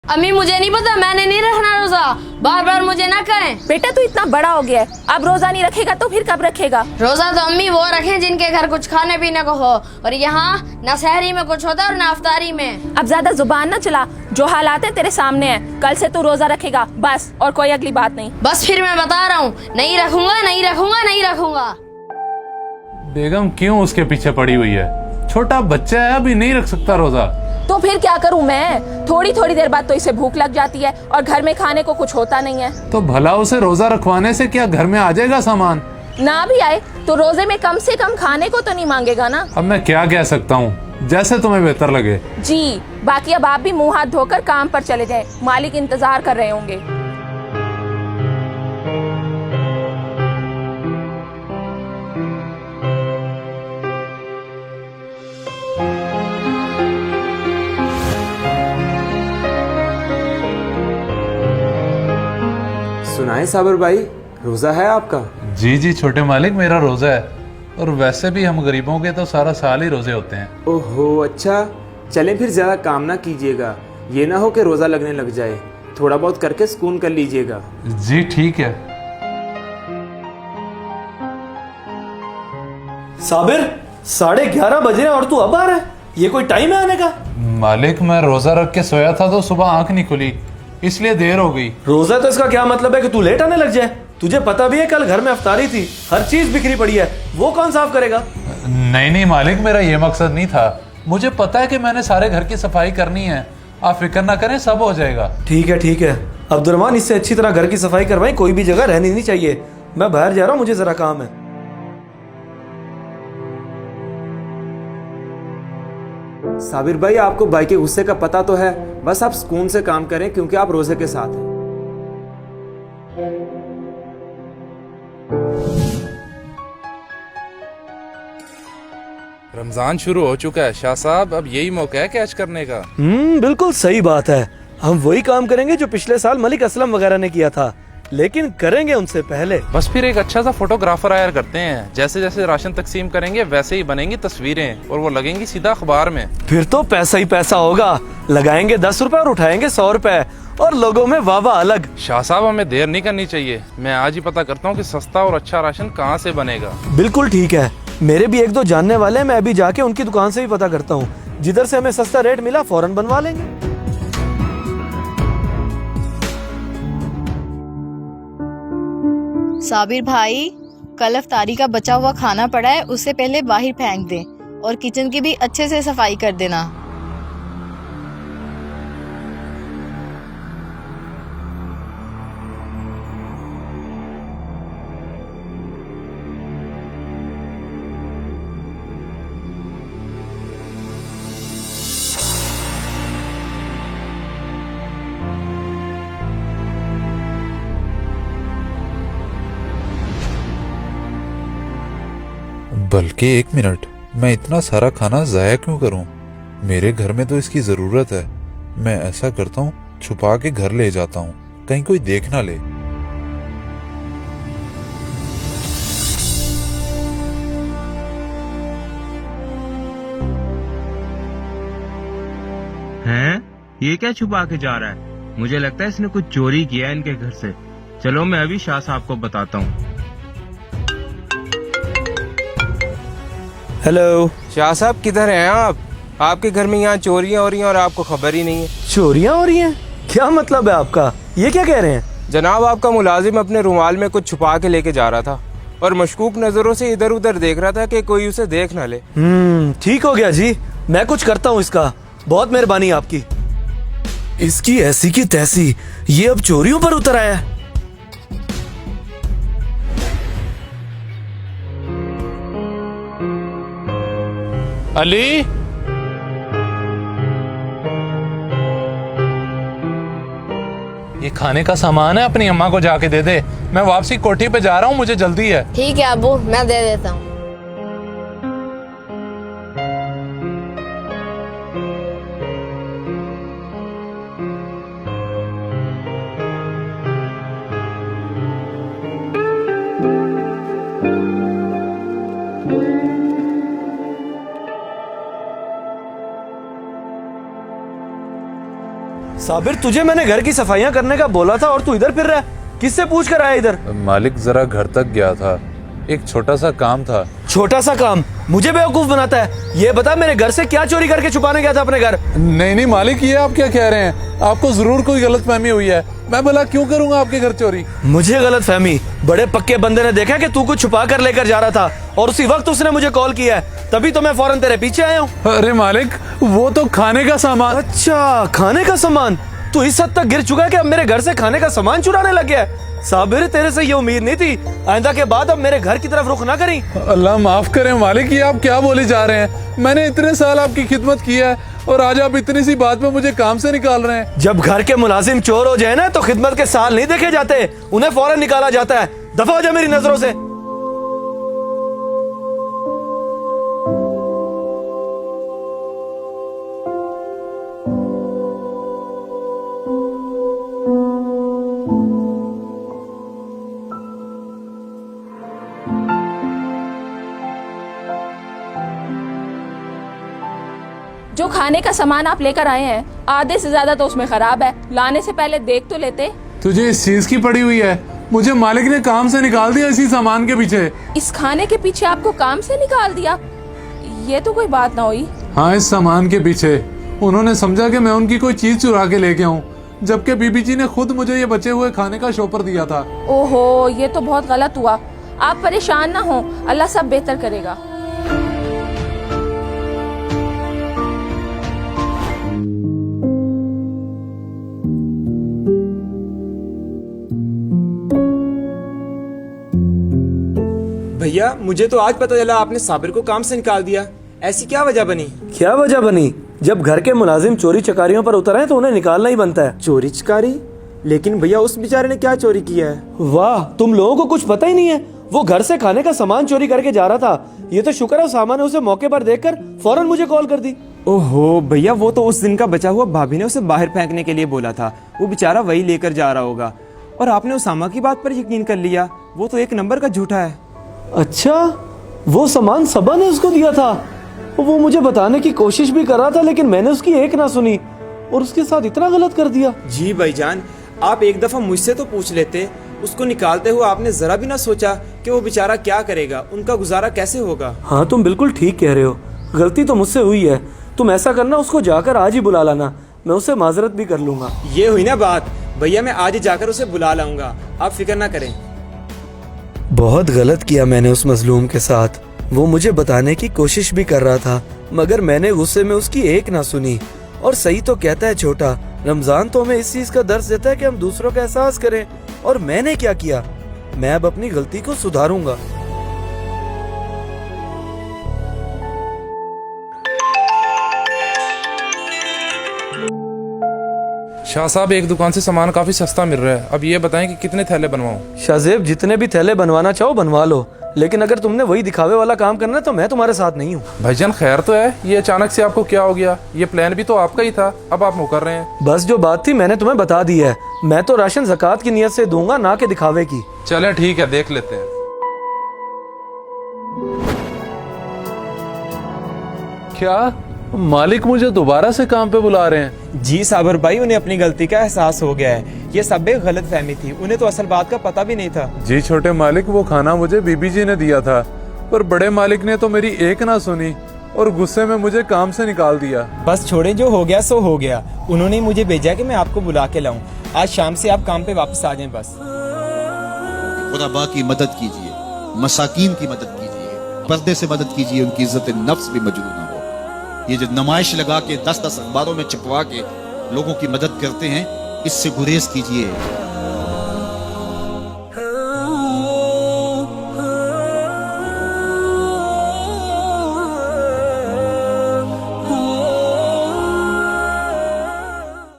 अम्मी मुझे नहीं पता, मैंने नहीं रखना रोजा, बार बार मुझे ना कहें। बेटा तू इतना बड़ा हो गया है, अब रोजा नहीं रखेगा तो फिर कब रखेगा? रोजा तो अम्मी वो रखें जिनके घर कुछ खाने पीने को हो, और यहाँ न सहरी में कुछ होता और न अफ्तारी में। अब ज्यादा जुबान ना चला, जो हालात है तेरे सामने है। कल से तू रोजा रखेगा बस, और कोई अगली बात नहीं। बस फिर मैं बता रहा हूँ, नहीं रखूंगा नहीं रखूंगा नहीं रखूंगा। बेगम क्यों उसके पीछे पड़ी हुई है? छोटा बच्चा है, अभी नहीं रख सकता रोजा। तो फिर क्या करूं मैं? थोड़ी थोड़ी देर बाद तो इसे भूख लग जाती है और घर में खाने को कुछ होता नहीं है। तो भला उसे रोजा रखवाने से क्या घर में आ जाएगा सामान? ना भी आए तो रोजे में कम से कम खाने को तो नहीं मांगेगा ना। अब मैं क्या कह सकता हूँ, जैसे तुम्हें बेहतर लगे। जी बाकी अब आप भी मुंह हाथ धोकर काम पर चले जाएं, मालिक इंतजार कर रहे होंगे। सुनाए साबिर भाई, रोजा है आपका? जी जी छोटे मालिक, मेरा रोजा है। और वैसे भी हम गरीबों के तो सारा साल ही रोजे होते हैं। ओहो अच्छा, चलें फिर ज्यादा काम ना कीजिएगा, ये ना हो कि रोजा लगने लग जाए। थोड़ा बहुत करके सुकून कर लीजिएगा। जी ठीक है। साबिर 11:30 बजे हैं और तू अब आ रहा है? ये कोई टाइम है आने का? मालिक मैं रोजा रख के सोया था तो सुबह आंख नहीं खुली, इसलिए देर हो गई। रोजा तो इसका क्या मतलब है कि तू लेट आने लग जाए? तुझे पता भी है कल घर में अफ्तारी थी, हर चीज बिखरी पड़ी है, वो कौन साफ करेगा? नहीं नहीं मालिक, मेरा ये मकसद नहीं था। मुझे पता है कि मैंने सारे घर की सफाई करनी है, आप फिक्र ना करें, सब हो जाएगा। ठीक है अब्दुर्रहमान, इससे अच्छी तरह घर की सफाई करवाई, कोई भी जगह रहनी नहीं चाहिए। मैं बाहर जा रहा हूँ, मुझे जरा काम है। साबिर भाई आपको भाई के गुस्से का पता तो है, बस आप सुकून से काम करें क्योंकि आप रोजे के साथ हैं। रमजान शुरू हो चुका है शाह साहब, अब यही मौका है कैच करने का। बिल्कुल सही बात है। हम वही काम करेंगे जो पिछले साल मलिक असलम वगैरह ने किया था, लेकिन करेंगे उनसे पहले। बस फिर एक अच्छा सा फोटोग्राफर हायर करते हैं, जैसे जैसे राशन तकसीम करेंगे वैसे ही बनेंगी तस्वीरें और वो लगेंगी सीधा अखबार में। फिर तो पैसा ही पैसा होगा, लगाएंगे 10 रुपए और उठाएंगे 100 रुपए, और लोगों में वाह वाह अलग। शाह साहब हमें देर नहीं करनी चाहिए, मैं आज ही पता करता हूँ कि सस्ता और अच्छा राशन कहाँ से बनेगा। बिल्कुल ठीक है, मेरे भी एक दो जानने वाले हैं, मैं अभी जाके उनकी दुकान से भी पता करता हूँ। जिधर से हमें सस्ता रेट मिला फौरन बनवा लेंगे। साबिर भाई, कल अफ्तारी का बचा हुआ खाना पड़ा है, उससे पहले बाहर फेंक दें और किचन की भी अच्छे से सफाई कर देना। बल्कि 1 मिनट, मैं इतना सारा खाना जाया क्यों करूं? मेरे घर में तो इसकी जरूरत है। मैं ऐसा करता हूँ, छुपा के घर ले जाता हूँ, कहीं कोई देख ना ले। हैं? ये क्या छुपा के जा रहा है? मुझे लगता है इसने कुछ चोरी किया है इनके घर से। चलो मैं अभी शाह साहब को बताता हूँ। हेलो शाह साहब, किधर हैं आप? आपके घर में यहाँ चोरियां हो रही हैं और आपको खबर ही नहीं है। चोरियां हो रही हैं? क्या मतलब है आपका? ये क्या कह रहे हैं? जनाब, आपका मुलाजिम अपने रुमाल में कुछ छुपा के लेके जा रहा था और मशकूक नजरों से इधर उधर देख रहा था कि कोई उसे देख ना ले। ठीक हो गया जी, मैं कुछ करता हूँ इसका। बहुत मेहरबानी आपकी। इसकी ऐसी की तैसी, ये अब चोरियों पर उतर आया है। अली, ये खाने का सामान है, अपनी अम्मा को जाके दे दे। मैं वापसी कोठी पे जा रहा हूँ, मुझे जल्दी है। ठीक है अबू, मैं दे देता हूँ। साबिर, तुझे मैंने घर की सफाइयां करने का बोला था और तू इधर फिर रहा है। किससे पूछ कर आया इधर? मालिक जरा घर तक गया था, एक छोटा सा काम था। छोटा सा काम मुझे बेवकूफ बनाता है। ये बता, मेरे घर से क्या चोरी करके छुपाने गया था अपने घर? नहीं नहीं मालिक, ये आप क्या कह रहे हैं? आपको जरूर कोई गलतफहमी हुई है। मैं भला क्यों करूंगा आपके घर चोरी? मुझे गलतफहमी? बड़े पक्के बंदे ने देखा कि तू कुछ छुपा कर लेकर जा रहा था और उसी वक्त उसने मुझे कॉल किया है, तभी तो मैं फौरन तेरे पीछे आया हूँ। अरे मालिक, वो तो खाने का सामान। अच्छा, खाने का सामान? तू इस हद तक गिर चुका है कि अब मेरे घर से खाने का सामान चुराने लग गया है। साबिर, तेरे से ये उम्मीद नहीं थी। आइंदा के बाद अब मेरे घर की तरफ रुख ना करी। अल्लाह माफ करे मालिक, ये आप क्या बोले जा रहे हैं? मैंने इतने साल आपकी खिदमत की है और आज आप इतनी सी बात में मुझे काम से निकाल रहे हैं। जब घर के मुलाजिम चोर हो जाए ना तो खिदमत के साल नहीं देखे जाते, उन्हें फौरन निकाला जाता है। दफा हो जा मेरी नजरों से। जो खाने का सामान आप लेकर आए हैं, आधे से ज्यादा तो उसमें खराब है। लाने से पहले देख तो लेते। तुझे इस चीज की पड़ी हुई है? मुझे मालिक ने काम से निकाल दिया इसी सामान के पीछे। इस खाने के पीछे आपको काम से निकाल दिया? ये तो कोई बात ना हुई। हाँ, इस सामान के पीछे उन्होंने समझा कि मैं उनकी कोई चीज चुरा के लेके आऊं, जबकि बीबी जी ने खुद मुझे ये बचे हुए खाने का शॉपर दिया था। ओहो, ये तो बहुत गलत हुआ। आप परेशान ना हो, अल्लाह सब बेहतर करेगा। भैया, मुझे तो आज पता चला आपने साबिर को काम से निकाल दिया। ऐसी क्या वजह बनी? क्या वजह बनी? जब घर के मुलाजिम चोरी चकारियों पर उतर आए तो उन्हें निकालना ही बनता है। चोरी चकारी? लेकिन भैया, उस बेचारे ने क्या चोरी किया है? वाह, तुम लोगों को कुछ पता ही नहीं है। वो घर से खाने का सामान चोरी करके जा रहा था। ये तो शुक्र है सामान ने उसे मौके पर देखकर फौरन मुझे कॉल कर दी। ओहो भैया, वो तो उस दिन का बचा हुआ भाभी ने उसे बाहर फेंकने के लिए बोला था। वो बेचारा वही लेकर जा रहा होगा और आपने उसामा की बात पर यकीन कर लिया। वो तो एक नंबर का झूठा है। अच्छा, वो सामान सबा ने उसको दिया था? वो मुझे बताने की कोशिश भी कर रहा था, लेकिन मैंने उसकी एक ना सुनी और उसके साथ इतना गलत कर दिया। जी भाईजान, आप एक दफा मुझसे तो पूछ लेते। उसको निकालते हुए आपने जरा भी ना सोचा कि वो बेचारा क्या करेगा, उनका गुजारा कैसे होगा। हाँ, तुम बिल्कुल ठीक कह रहे हो। गलती तो मुझसे हुई है। तुम ऐसा करना, उसको जाकर आज ही बुला लाना, मैं उससे माजरत भी कर लूंगा। ये हुई ना बात। भैया, मैं आज ही जाकर उसे बुला लाऊंगा, आप फिक्र ना करें। बहुत गलत किया मैंने उस मजलूम के साथ। वो मुझे बताने की कोशिश भी कर रहा था, मगर मैंने गुस्से में उसकी एक ना सुनी। और सही तो कहता है छोटा, रमजान तो हमें इस चीज का दर्स देता है कि हम दूसरों का एहसास करें। और मैंने क्या किया? मैं अब अपनी गलती को सुधारूंगा। शाह साहब, एक दुकान से सामान काफी सस्ता मिल रहा है। अब ये बताएं कि कितने थैले बनवाऊं? शाहजेब, जितने भी थैले बनवाना चाहो बनवा लो, लेकिन अगर तुमने वही दिखावे वाला काम करना है तो मैं तुम्हारे साथ नहीं हूँ। भाईजान, खैर तो है? ये अचानक से आपको क्या हो गया? ये प्लान भी तो आपका ही था, अब आप मुकर रहे हैं। बस जो बात थी मैंने तुम्हें बता दी है। मैं तो राशन ज़कात की नियत से दूंगा, ना कि दिखावे की। चले ठीक है, देख लेते हैं। क्या मालिक मुझे दोबारा से काम पे बुला रहे हैं? जी साबर भाई, उन्हें अपनी गलती का एहसास हो गया है। ये सब एक गलत फहमी थी, उन्हें तो असल बात का पता भी नहीं था। जी छोटे मालिक, वो खाना मुझे बीबी जी ने दिया था, पर बड़े मालिक ने तो मेरी एक ना सुनी और गुस्से में मुझे काम से निकाल दिया। बस छोड़े, जो हो गया सो हो गया। उन्होंने मुझे भेजा कि मैं आपको बुला के लाऊं। आज शाम से आप काम पे वापस आ जाएं बस। खुदा की मदद कीजिए, मसाकीन की मदद कीजिए, पर्दे से मदद कीजिए, उनकी इज्जत नफ्स भी मजरूह ना हो। ये जो नुमाइश लगा के 10-10 अखबारों में छपवा के लोगों की मदद करते हैं, इससे गुरेज कीजिए।